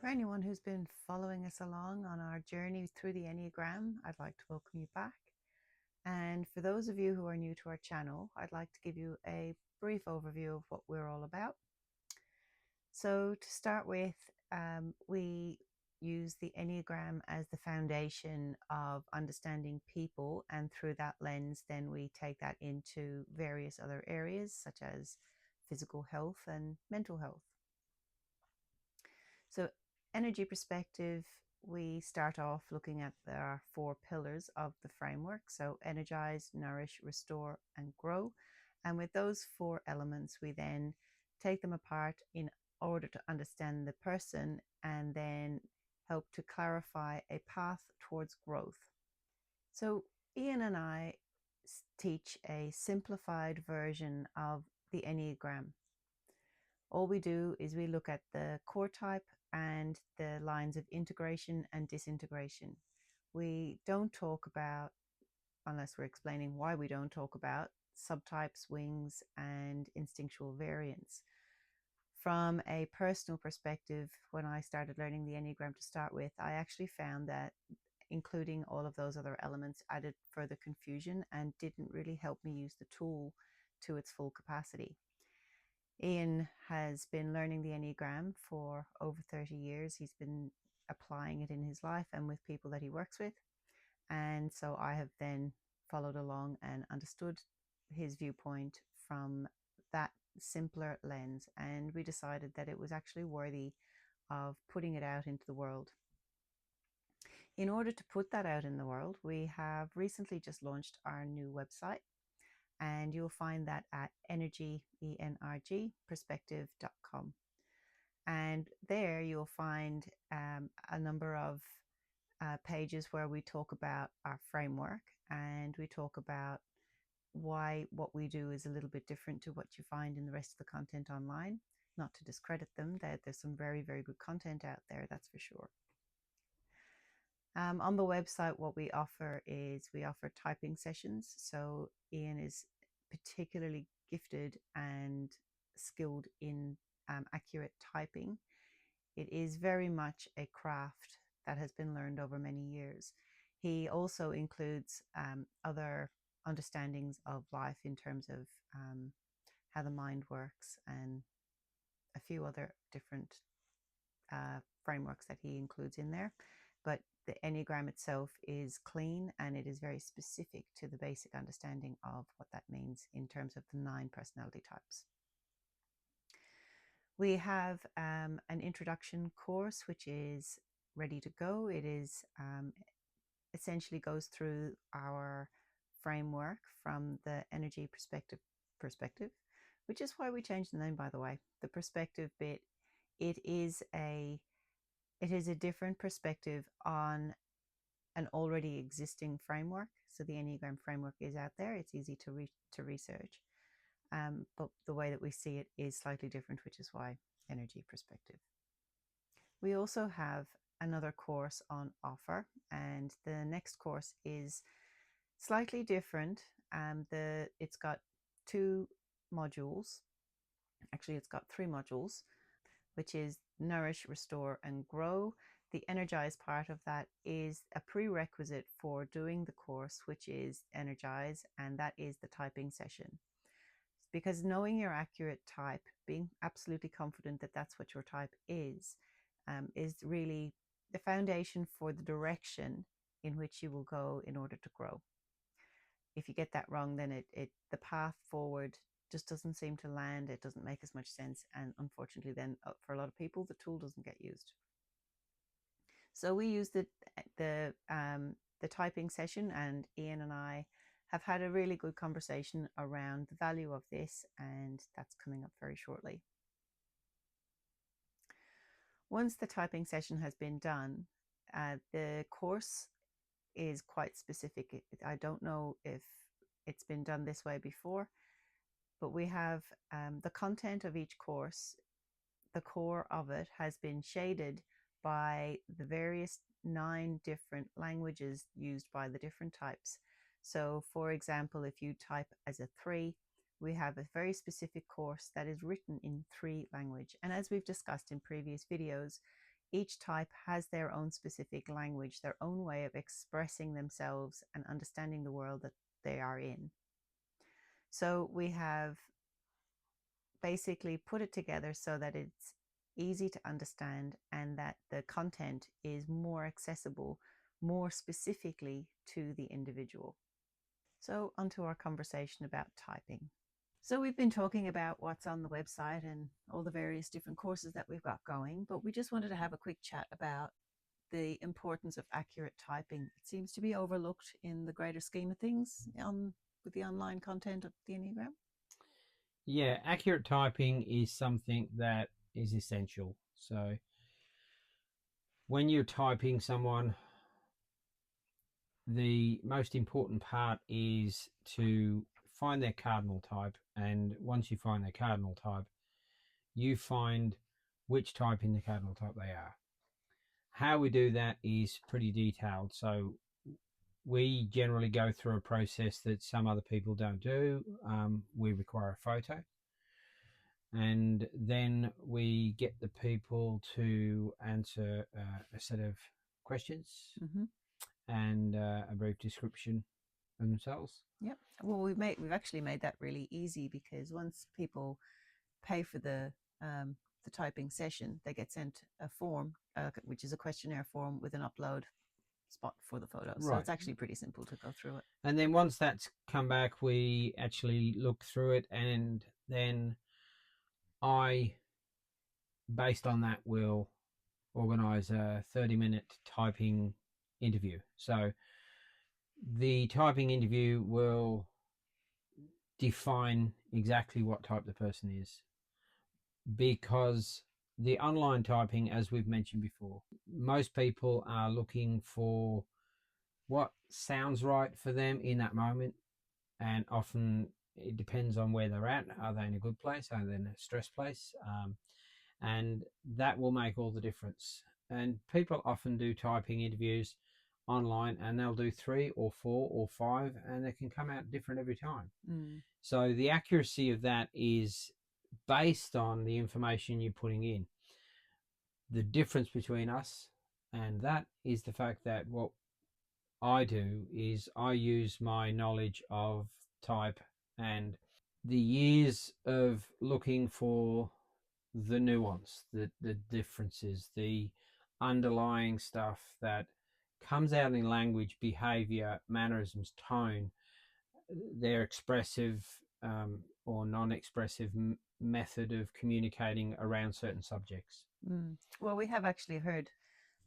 For anyone who's been following us along on our journey through the Enneagram, I'd like to welcome you back. And for those of you who are new to our channel, I'd like to give you a brief overview of what we're all about. So to start with, we use the Enneagram as the foundation of understanding people, and through that lens, then we take that into various other areas such as physical health and mental health. So ENRG Perspective, we start off looking at our 4 pillars of the framework. So Energize, Nourish, Restore, and Grow. And with those 4 elements, we then take them apart in order to understand the person and then help to clarify a path towards growth. So Ian and I teach a simplified version of the Enneagram. All we do is we look at the core type and the lines of integration and disintegration. We don't talk about, unless we're explaining why we don't talk about, subtypes, wings, and instinctual variants. From a personal perspective, when I started learning the Enneagram to start with, I actually found that including all of those other elements added further confusion and didn't really help me use the tool to its full capacity. Ian has been learning the Enneagram for over 30 years. He's been applying it in his life and with people that he works with. And so I have then followed along and understood his viewpoint from that simpler lens. And we decided that it was actually worthy of putting it out into the world. In order to put that out in the world, we have recently just launched our new website. And you'll find that at ENRG, ENRG Perspective.com. And there you'll find a number of pages where we talk about our framework, and we talk about why what we do is a little bit different to what you find in the rest of the content online. Not to discredit them, there's some very, very good content out there, that's for sure. On the website, what we offer is we offer typing sessions. So Ian is particularly gifted and skilled in accurate typing. It is very much a craft that has been learned over many years. He also includes other understandings of life in terms of how the mind works and a few other different frameworks that he includes in there. But the Enneagram itself is clean, and it is very specific to the basic understanding of what that means in terms of the 9 personality types. We have an introduction course which is ready to go. It is essentially goes through our framework from the ENRG perspective, which is why we changed the name, by the way. The perspective bit, it is a different perspective on an already existing framework. So the Enneagram framework is out there. It's easy to research. But the way that we see it is slightly different, which is why ENRG Perspective. We also have another course on offer, and the next course is slightly different. It's got 2 modules. Actually, it's got 3 modules, which is Nourish, Restore, and Grow. The Energize part of that is a prerequisite for doing the course, which is Energize, and that is the typing session. Because knowing your accurate type, being absolutely confident that that's what your type is really the foundation for the direction in which you will go in order to grow. If you get that wrong, then the path forward just doesn't seem to land. It doesn't make as much sense, and unfortunately then for a lot of people the tool doesn't get used. So we use the typing session, and Ian and I have had a really good conversation around the value of this, and that's coming up very shortly. Once the typing session has been done, the course is quite specific. I don't know if it's been done this way before, but we have the content of each course. The core of it has been shaded by the various 9 different languages used by the different types. So for example, if you type as a 3, we have a very specific course that is written in 3 language. And as we've discussed in previous videos, each type has their own specific language, their own way of expressing themselves and understanding the world that they are in. So we have basically put it together so that it's easy to understand and that the content is more accessible, more specifically to the individual. So, onto our conversation about typing. So, we've been talking about what's on the website and all the various different courses that we've got going, but we just wanted to have a quick chat about the importance of accurate typing. It seems to be overlooked in the greater scheme of things with the online content of the Enneagram. Yeah, accurate typing is something that is essential. So when you're typing someone, the most important part is to find their cardinal type. And once you find their cardinal type, you find which type in the cardinal type they are. How we do that is pretty detailed. So we generally go through a process that some other people don't do. We require a photo, and then we get the people to answer a set of questions and a brief description of themselves. Yep. Well, we've actually made that really easy, because once people pay for the typing session, they get sent a form, which is a questionnaire form with an upload spot for the photos. Right. So it's actually pretty simple to go through it. And then once that's come back, we actually look through it, and then I, based on that, will organise a 30-minute typing interview. So the typing interview will define exactly what type the person is, because the online typing, as we've mentioned before, most people are looking for what sounds right for them in that moment, and often it depends on where they're at. Are they in a good place? Are they in a stress place? And that will make all the difference. And people often do typing interviews online, and they'll do 3 or 4 or 5, and they can come out different every time. So the accuracy of that is based on the information you're putting in. The difference between us and that is the fact that what I do is I use my knowledge of type and the years of looking for the nuance, the differences, the underlying stuff that comes out in language, behavior, mannerisms, tone, their expressive or non-expressive method of communicating around certain subjects. Well, we have actually heard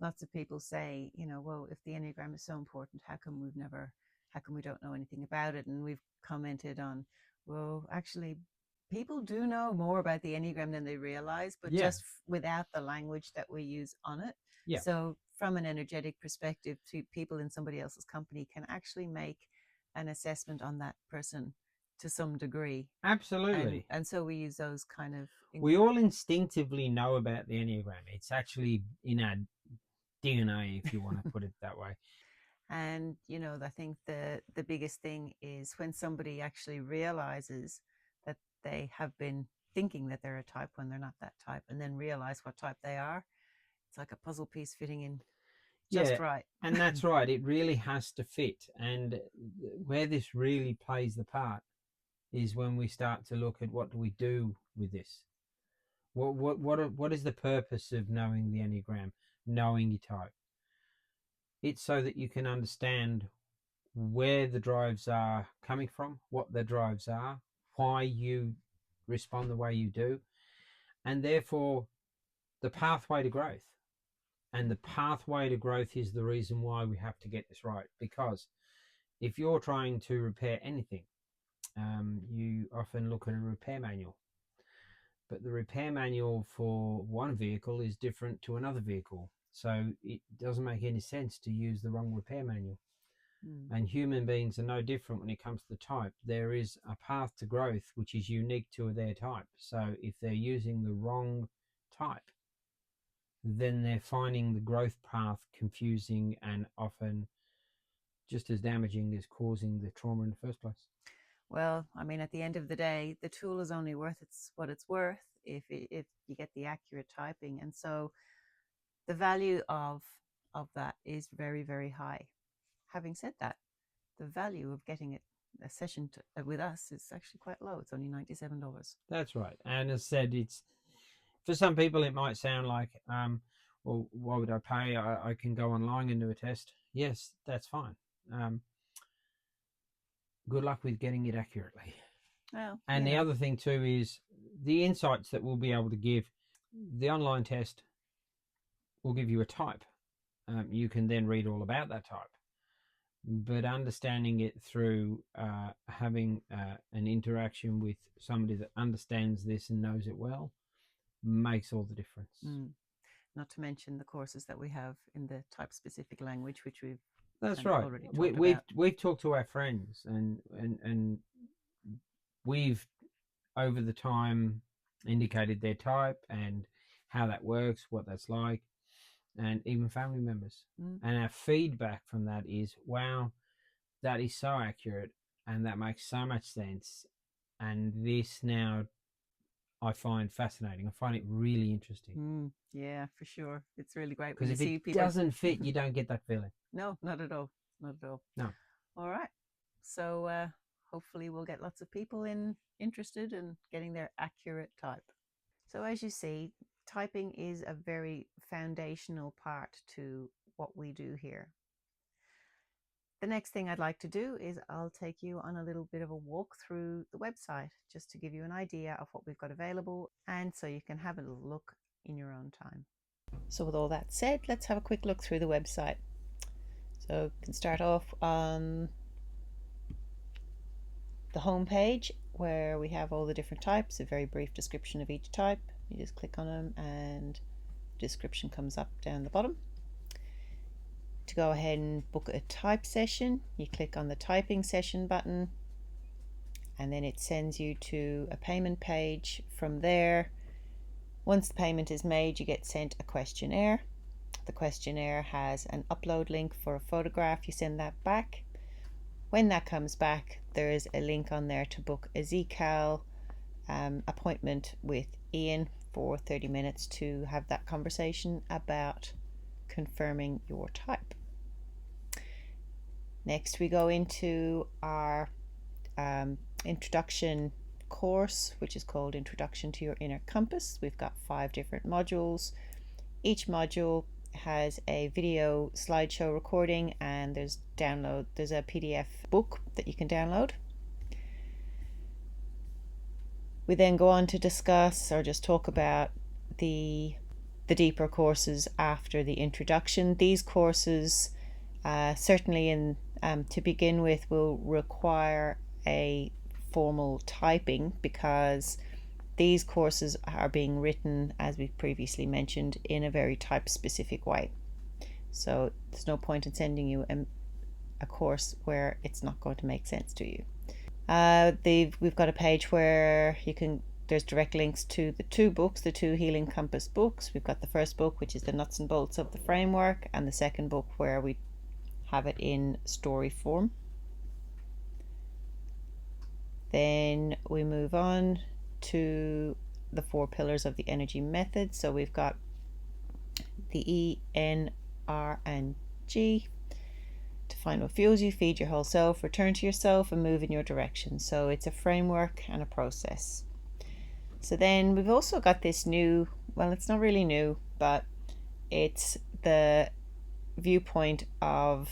lots of people say, well, if the Enneagram is so important, how come we don't know anything about it? And we've commented on, well, actually, people do know more about the Enneagram than they realize, but just without the language that we use on it. Yeah. So from an energetic perspective, people in somebody else's company can actually make an assessment on that person to some degree. Absolutely. And so we use those kind of... We all instinctively know about the Enneagram. It's actually in our DNA, if you want to put it that way. And, I think the biggest thing is when somebody actually realizes that they have been thinking that they're a type when they're not that type, and then realize what type they are. It's like a puzzle piece fitting in just right. And that's right. It really has to fit. And where this really plays the part is when we start to look at what do we do with this. What is the purpose of knowing the Enneagram, knowing your type? It's so that you can understand where the drives are coming from, what the drives are, why you respond the way you do, and therefore the pathway to growth. And the pathway to growth is the reason why we have to get this right. Because if you're trying to repair anything, you often look at a repair manual. But the repair manual for one vehicle is different to another vehicle. So it doesn't make any sense to use the wrong repair manual. And human beings are no different when it comes to the type. There is a path to growth which is unique to their type. So if they're using the wrong type, then they're finding the growth path confusing and often just as damaging as causing the trauma in the first place. Well, I mean, at the end of the day, the tool is only worth what it's worth if you get the accurate typing. And so the value of that is very, very high. Having said that, the value of getting a session with us is actually quite low. It's only $97. That's right. And as said, it's for some people it might sound like, well, why would I pay? I can go online and do a test. Yes, that's fine. Good luck with getting it accurately. Well, and the other thing too is the insights that we'll be able to give. The online test will give you a type. You can then read all about that type. But understanding it through having an interaction with somebody that understands this and knows it well makes all the difference. Not to mention the courses that we have in the type-specific language, which we've That's right. already talked about. We've talked to our friends and we've over the time indicated their type and how that works, what that's like, and even family members. And our feedback from that is, wow, that is so accurate and that makes so much sense. And this now I find fascinating. I find it really interesting. Yeah, for sure. It's really great because if it doesn't fit, you don't get that feeling. No, not at all. Not at all. No. All right. So hopefully we'll get lots of people interested in getting their accurate type. So as you see, typing is a very foundational part to what we do here. The next thing I'd like to do is I'll take you on a little bit of a walk through the website just to give you an idea of what we've got available and so you can have a little look in your own time. So with all that said, let's have a quick look through the website. So you can start off on the home page where we have all the different types, a very brief description of each type. You just click on them and the description comes up down the bottom. To go ahead and book a type session, you click on the typing session button and then it sends you to a payment page. From there, once the payment is made, you get sent a questionnaire. The questionnaire has an upload link for a photograph. You send that back. When that comes back, there is a link on there to book a ZCal appointment with Ian for 30 minutes to have that conversation about confirming your type. Next, we go into our introduction course, which is called Introduction to Your Inner Compass. We've got 5 different modules. Each module has a video slideshow recording and there's a PDF book that you can download. We then go on to discuss or just talk about the deeper courses after the introduction. These courses certainly to begin with will require a formal typing because these courses are being written, as we previously mentioned, in a very type specific way. So there's no point in sending you a course where it's not going to make sense to you. We've got a page where there's direct links to the 2 books, the 2 Healing Compass books. We've got the first book, which is the nuts and bolts of the framework, and the second book where we have it in story form. Then we move on to the 4 pillars of the energy method. So we've got the E, N, R, and G. To find what fuels you, feed your whole self, return to yourself, and move in your direction. So it's a framework and a process. So then we've also got this new, well, it's not really new, but it's the viewpoint of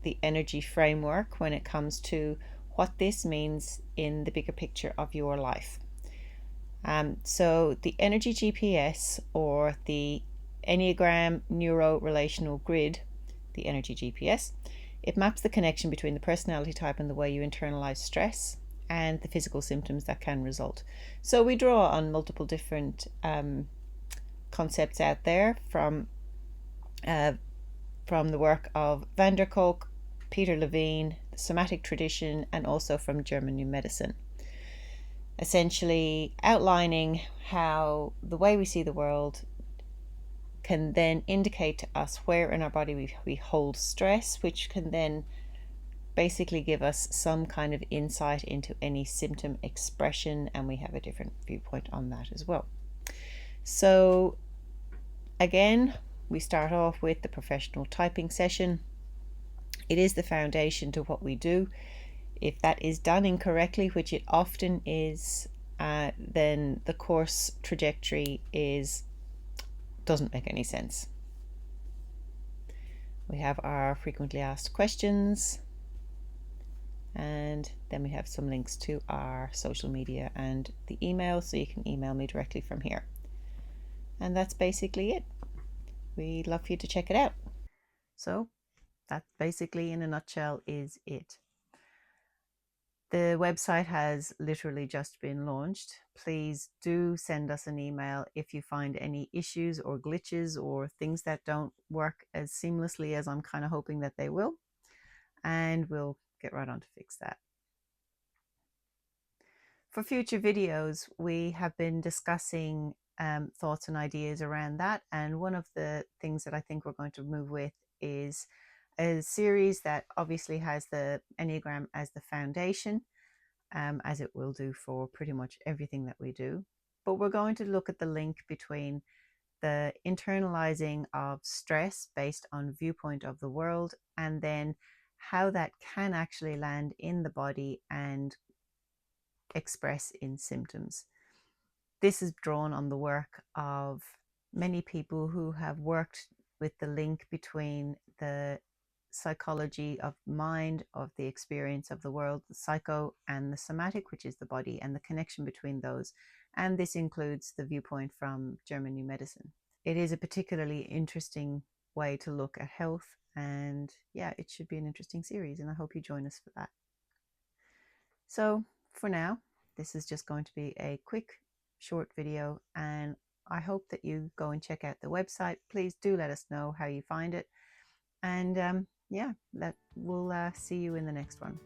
the energy framework when it comes to what this means in the bigger picture of your life. So the energy GPS, or the Enneagram neuro-relational grid, the energy GPS, it maps the connection between the personality type and the way you internalize stress and the physical symptoms that can result. So we draw on multiple different concepts out there from the work of Van der Kolk, Peter Levine, the somatic tradition, and also from German New Medicine. Essentially outlining how the way we see the world can then indicate to us where in our body we hold stress, which can then basically give us some kind of insight into any symptom expression, and we have a different viewpoint on that as well. So again, we start off with the professional typing session. It is the foundation to what we do. If that is done incorrectly, which it often is, then the course trajectory doesn't make any sense. We have our frequently asked questions, and then we have some links to our social media and the email, so you can email me directly from here. And that's basically it. We'd love for you to check it out. So that basically in a nutshell is it. The website has literally just been launched. Please do send us an email if you find any issues or glitches or things that don't work as seamlessly as I'm kind of hoping that they will. And we'll get right on to fix that. For future videos, we have been discussing thoughts and ideas around that. And one of the things that I think we're going to move with is a series that obviously has the Enneagram as the foundation, as it will do for pretty much everything that we do. But we're going to look at the link between the internalizing of stress based on viewpoint of the world, and then how that can actually land in the body and express in symptoms. This is drawn on the work of many people who have worked with the link between the psychology of mind, of the experience of the world, the psycho, and the somatic, which is the body, and the connection between those. And this includes the viewpoint from German New Medicine. It is a particularly interesting way to look at health, and yeah, it should be an interesting series, and I hope you join us for that. So for now, this is just going to be a quick, short video, and I hope that you go and check out the website. Please do let us know how you find it. And yeah, we'll see you in the next one.